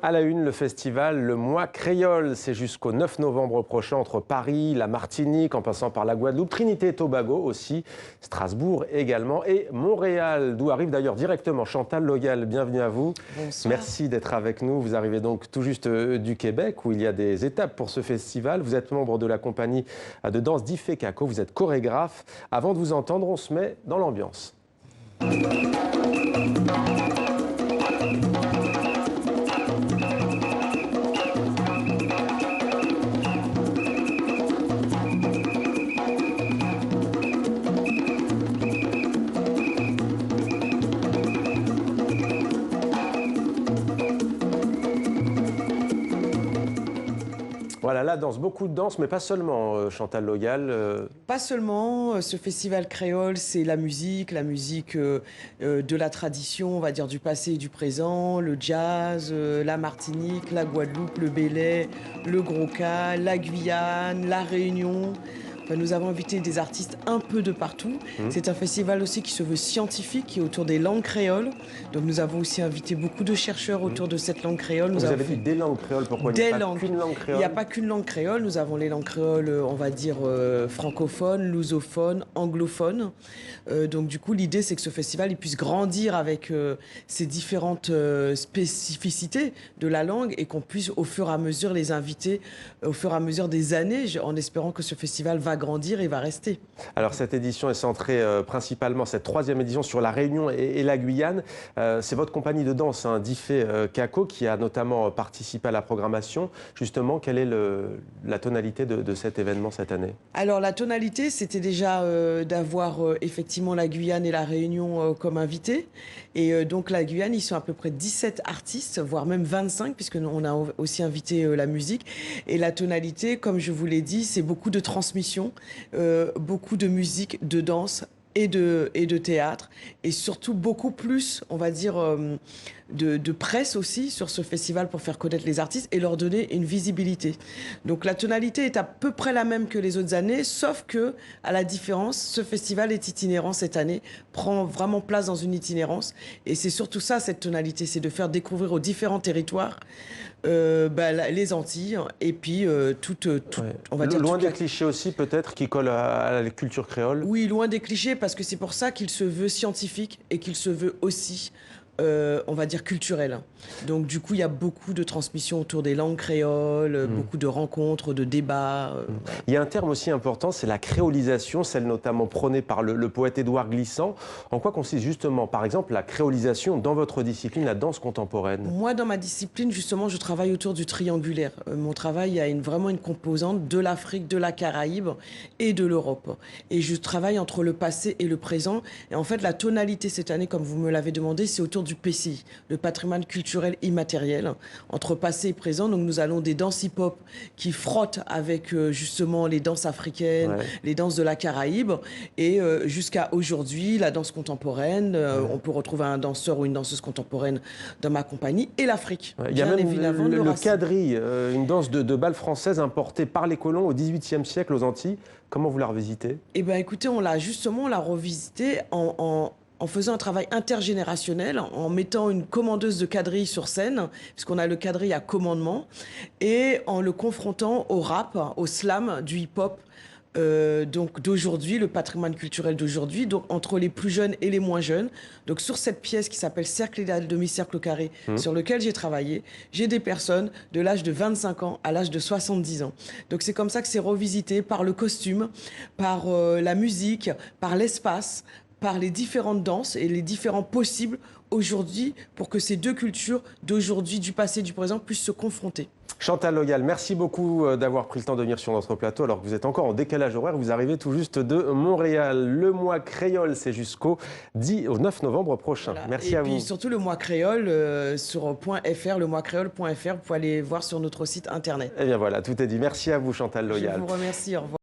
À la une, le festival Le Mois Créole, c'est jusqu'au 9 novembre prochain entre Paris, la Martinique, en passant par la Guadeloupe, Trinité et Tobago aussi, Strasbourg également et Montréal, d'où arrive d'ailleurs directement Chantal Logal. Bienvenue à vous. Bonsoir. Merci d'être avec nous. Vous arrivez donc tout juste du Québec où il y a des étapes pour ce festival. Vous êtes membre de la compagnie de danse d'Ifé Kako, vous êtes chorégraphe. Avant de vous entendre, on se met dans l'ambiance. Voilà, la danse, beaucoup de danse, mais pas seulement, Chantal Logal. Pas seulement, ce festival créole, c'est la musique de la tradition, on va dire du passé et du présent, le jazz, la Martinique, la Guadeloupe, le Bélay, le Gros-Cas, la Guyane, la Réunion. Enfin, nous avons invité des artistes un peu de partout. C'est un festival aussi qui se veut scientifique, qui est autour des langues créoles. Donc nous avons aussi invité beaucoup de chercheurs autour de cette langue créole. Vous avez dit des langues créoles, pourquoi il n'y a pas qu'une langue créole? Il n'y a pas qu'une langue créole, nous avons les langues créoles, on va dire francophones, lusophones, anglophones. Donc du coup, l'idée c'est que ce festival il puisse grandir avec ces différentes spécificités de la langue et qu'on puisse au fur et à mesure les inviter au fur et à mesure des années, en espérant que ce festival va grandir et va rester. Alors cette édition est centrée principalement, cette troisième édition, sur la Réunion et la Guyane. C'est votre compagnie de danse, hein, d'Ifé Kako, qui a notamment participé à la programmation. Justement, quelle est la tonalité de cet événement cette année? Alors la tonalité, c'était déjà d'avoir effectivement la Guyane et la Réunion comme invités. Et donc la Guyane, ils sont à peu près 17 artistes, voire même 25, puisqu'on a aussi invité la musique. Et la tonalité, comme je vous l'ai dit, c'est beaucoup de transmission, beaucoup de musique, de danse et de théâtre, et surtout beaucoup plus, on va dire, de presse aussi sur ce festival pour faire connaître les artistes et leur donner une visibilité. Donc la tonalité est à peu près la même que les autres années, sauf que, à la différence, ce festival est itinérant cette année, prend vraiment place dans une itinérance, et c'est surtout ça, cette tonalité, c'est de faire découvrir aux différents territoires les Antilles et puis Ouais. on va dire loin des clichés aussi peut-être qui collent à la culture créole. Oui, loin des clichés, parce que c'est pour ça qu'il se veut scientifique et qu'il se veut aussi on va dire culturel. Donc du coup, il y a beaucoup de transmissions autour des langues créoles, beaucoup de rencontres, de débats. Voilà. Il y a un terme aussi important, c'est la créolisation, celle notamment prônée par le poète Édouard Glissant. En quoi consiste justement, par exemple, la créolisation dans votre discipline, la danse contemporaine? Moi, dans ma discipline, justement, je travaille autour du triangulaire. Mon travail a vraiment une composante de l'Afrique, de la Caraïbe et de l'Europe. Et je travaille entre le passé et le présent. Et en fait, la tonalité cette année, comme vous me l'avez demandé, c'est autour du PCI, le patrimoine culturel immatériel, entre passé et présent. Donc nous allons des danses hip-hop qui frottent avec justement les danses africaines, les danses de la Caraïbe, et jusqu'à aujourd'hui, la danse contemporaine. On peut retrouver un danseur ou une danseuse contemporaine dans ma compagnie, et l'Afrique. Il y a même le quadrille, une danse de bal française importée par les colons au XVIIIe siècle aux Antilles. Comment vous la revisitez? Eh bien écoutez, on l'a revisité en faisant un travail intergénérationnel, en mettant une commandeuse de quadrille sur scène, puisqu'on a le quadrille à commandement, et en le confrontant au rap, au slam, du hip-hop, donc d'aujourd'hui, le patrimoine culturel d'aujourd'hui, donc entre les plus jeunes et les moins jeunes. Donc sur cette pièce qui s'appelle Cercle et demi-cercle carré, sur lequel j'ai travaillé, j'ai des personnes de l'âge de 25 ans à l'âge de 70 ans. Donc c'est comme ça que c'est revisité par le costume, par la musique, par l'espace, par les différentes danses et les différents possibles aujourd'hui pour que ces deux cultures d'aujourd'hui, du passé et du présent puissent se confronter. Chantal Logal, merci beaucoup d'avoir pris le temps de venir sur notre plateau alors que vous êtes encore en décalage horaire. Vous arrivez tout juste de Montréal. Le mois créole, c'est jusqu'au 9 novembre prochain. Voilà. Merci à vous. Et puis surtout le mois créole sur .fr, lemoiscréole.fr, vous pouvez aller voir sur notre site internet. Eh bien voilà, tout est dit. Merci à vous Chantal Logal. Je vous remercie, au revoir.